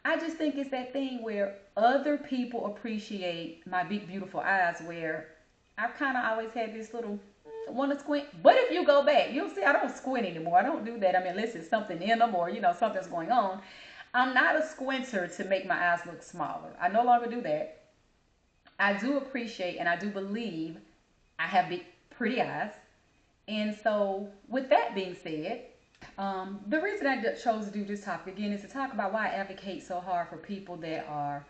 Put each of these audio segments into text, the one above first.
I just think it's that thing where other people appreciate my big, beautiful eyes, where I've kind of always had this little want to squint. But if you go back, you'll see I don't squint anymore. I don't do that. I mean, unless it's something in them or, something's going on. I'm not a squinter to make my eyes look smaller. I no longer do that. I do appreciate and I do believe I have big, pretty eyes. And so, with that being said, the reason I chose to do this topic again is to talk about why I advocate so hard for people that are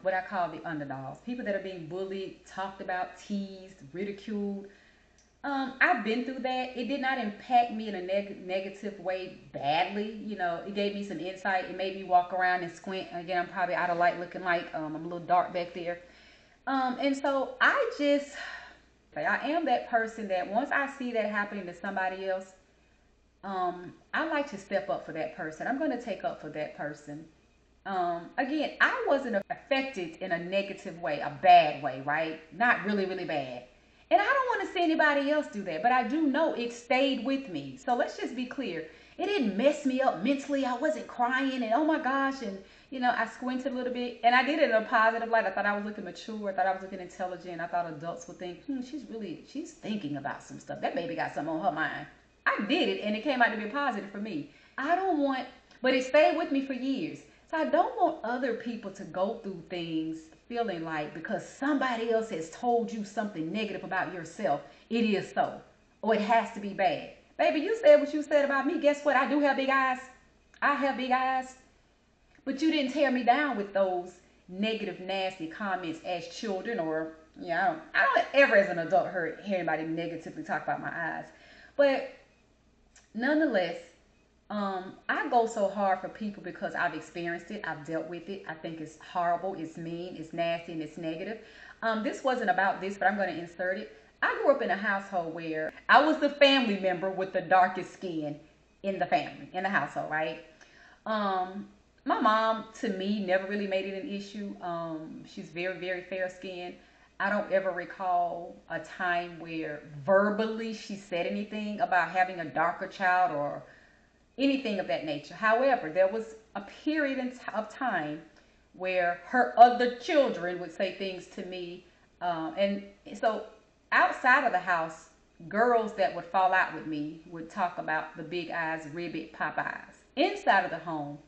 what I call the underdogs, people that are being bullied, talked about, teased, ridiculed. I've been through that. It did not impact me in a negative way badly. It gave me some insight. It made me walk around and squint. Again, I'm probably out of light looking like I'm a little dark back there. And so I am that person that once I see that happening to somebody else, I like to step up for that person. I'm going to take up for that person. Again, I wasn't affected in a negative way, a bad way, right? Not really, really bad. And I don't want to see anybody else do that, but I do know it stayed with me. So let's just be clear. It didn't mess me up mentally. I wasn't crying and oh my gosh, and I squinted a little bit, and I did it in a positive light. I thought I was looking mature. I thought I was looking intelligent. I thought adults would think, she's thinking about some stuff. That baby got something on her mind. I did it, and it came out to be positive for me. I don't want, but it stayed with me for years. So I don't want other people to go through things feeling like because somebody else has told you something negative about yourself, it is so, or it has to be bad. Baby, you said what you said about me. Guess what? I do have big eyes. I have big eyes. But you didn't tear me down with those negative, nasty comments as children, or I don't ever as an adult hear anybody negatively talk about my eyes. But nonetheless, I go so hard for people because I've experienced it, I've dealt with it. I think it's horrible, it's mean, it's nasty, and it's negative. This wasn't about this, but I'm going to insert it. I grew up in a household where I was the family member with the darkest skin in the family, in the household, right? My mom, to me, never really made it an issue. She's very, very fair skinned. I don't ever recall a time where verbally she said anything about having a darker child or anything of that nature. However, there was a period of time where her other children would say things to me. And so outside of the house, girls that would fall out with me would talk about the big eyes, ribbit, pop eyes. Inside of the home,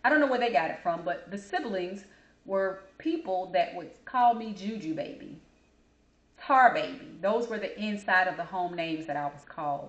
I don't know where they got it from, but the siblings were people that would call me Juju baby, Tar baby. Those were the inside of the home names that I was called.